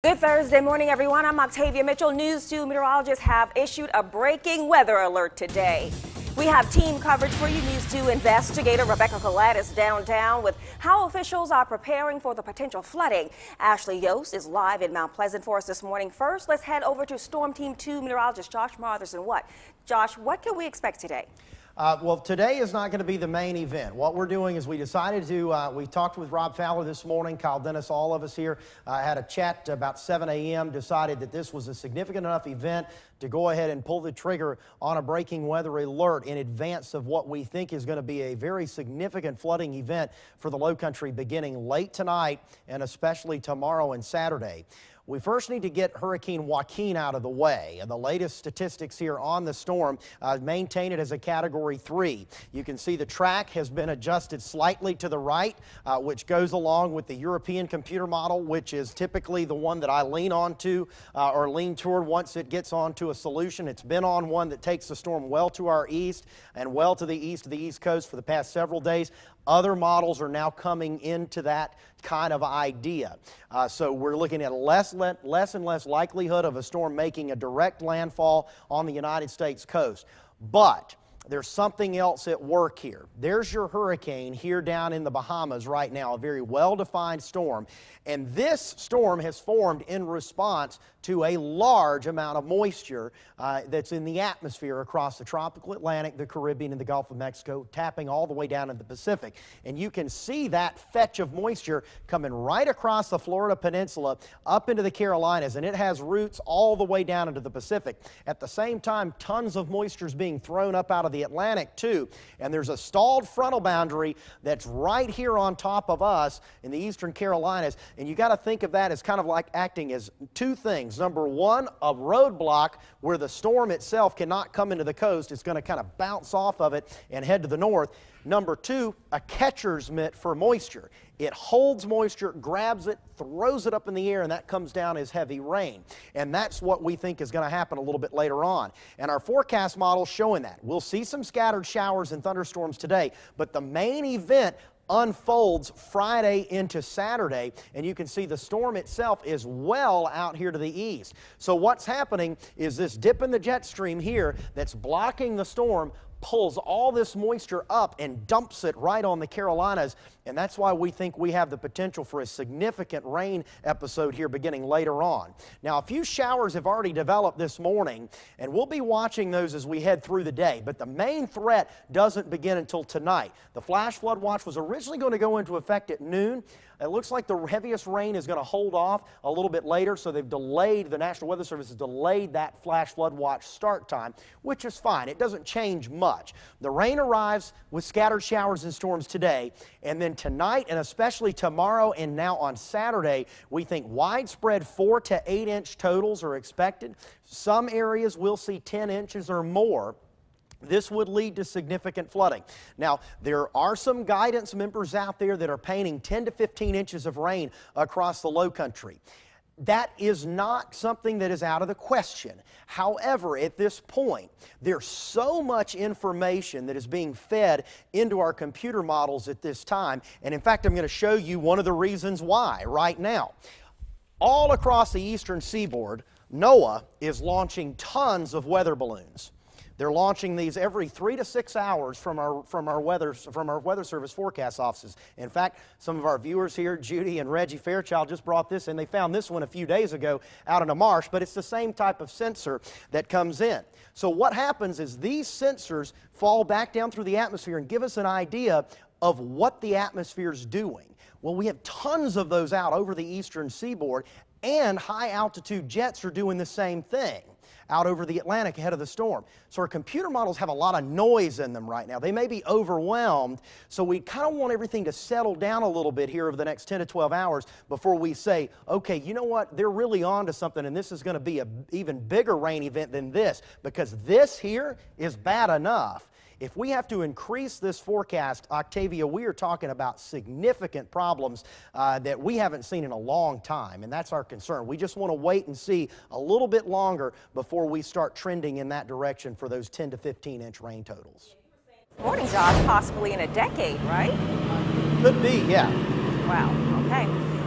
Good Thursday morning, everyone. I'm Octavia Mitchell. News 2 meteorologists have issued a breaking weather alert today. We have team coverage for you. News 2 investigator Rebecca Collette is downtown with how officials are preparing for the potential flooding. Ashley Yost is live in Mount Pleasant for us this morning. First, let's head over to Storm Team 2 meteorologist Josh Martherson. Josh, what can we expect today? Well, today is not going to be the main event. What we're doing is we decided to, we talked with Rob Fowler this morning, Kyle Dennis, all of us here, had a chat about 7 a.m., decided that this was a significant enough event to go ahead and pull the trigger on a breaking weather alert in advance of what we think is going to be a very significant flooding event for the low country beginning late tonight and especially tomorrow and Saturday. We first need to get Hurricane Joaquin out of the way. And the latest statistics here on the storm maintain it as a Category 3. You can see the track has been adjusted slightly to the right, which goes along with the European computer model, which is typically the one that I lean onto or lean toward once it gets onto a solution. It's been on one that takes the storm well to our east and well to the east of the East Coast for the past several days. Other models are now coming into that kind of idea. So we're looking at less and less likelihood of a storm making a direct landfall on the United States coast. But there's something else at work here. There's your hurricane here down in the Bahamas right now, a very well-defined storm. And this storm has formed in response to a large amount of moisture that's in the atmosphere across the tropical Atlantic, the Caribbean, and the Gulf of Mexico, tapping all the way down into the Pacific. And you can see that fetch of moisture coming right across the Florida Peninsula up into the Carolinas, and it has roots all the way down into the Pacific. At the same time, tons of moisture is being thrown up out of the Atlantic too, and there's a stalled frontal boundary that's right here on top of us in the eastern Carolinas, and you got to think of that as kind of like acting as two things. Number one, a roadblock where the storm itself cannot come into the coast. It's going to kind of bounce off of it and head to the north. Number two, a catcher's mitt for moisture. It holds moisture, grabs it, throws it up in the air, and that comes down as heavy rain. And that's what we think is going to happen a little bit later on. And our forecast model is showing that. We'll see some scattered showers and thunderstorms today, but the main event unfolds Friday into Saturday, and you can see the storm itself is well out here to the east. So what's happening is this dip in the jet stream here that's blocking the storm pulls all this moisture up and dumps it right on the Carolinas, and that's why we think we have the potential for a significant rain episode here beginning later on. Now, a few showers have already developed this morning, and we'll be watching those as we head through the day, but the main threat doesn't begin until tonight. The flash flood watch was originally going to go into effect at noon. It looks like the heaviest rain is going to hold off a little bit later, so they've delayed, the National Weather Service has delayed that flash flood watch start time, which is fine. It doesn't change much. The rain arrives with scattered showers and storms today, and then tonight and especially tomorrow and now on Saturday, we think widespread 4 to 8 inch totals are expected. Some areas will see 10 inches or more. This would lead to significant flooding. Now, there are some guidance members out there that are painting 10 to 15 inches of rain across the low country. That is not something that is out of the question. However, at this point, there's so much information that is being fed into our computer models at this time. And in fact, I'm going to show you one of the reasons why right now. All across the eastern seaboard, NOAA is launching tons of weather balloons. They're launching these every 3 to 6 hours from our weather service forecast offices. In fact, some of our viewers here, Judy and Reggie Fairchild, just brought this in. They found this one a few days ago out in a marsh, but it's the same type of sensor that comes in. So what happens is these sensors fall back down through the atmosphere and give us an idea of what the atmosphere is doing. Well, we have tons of those out over the eastern seaboard, and high altitude jets are doing the same thing out over the Atlantic ahead of the storm. So our computer models have a lot of noise in them right now. They may be overwhelmed, so we kind of want everything to settle down a little bit here over the next 10 to 12 hours before we say, okay, you know what, they're really on to something, and this is going to be an even bigger rain event than this, because this here is bad enough. If we have to increase this forecast, Octavia, we are talking about significant problems that we haven't seen in a long time, and that's our concern. We just want to wait and see a little bit longer before we start trending in that direction for those 10 to 15 inch rain totals. Morning, Josh, possibly in a decade, right? Could be, yeah. Wow, okay.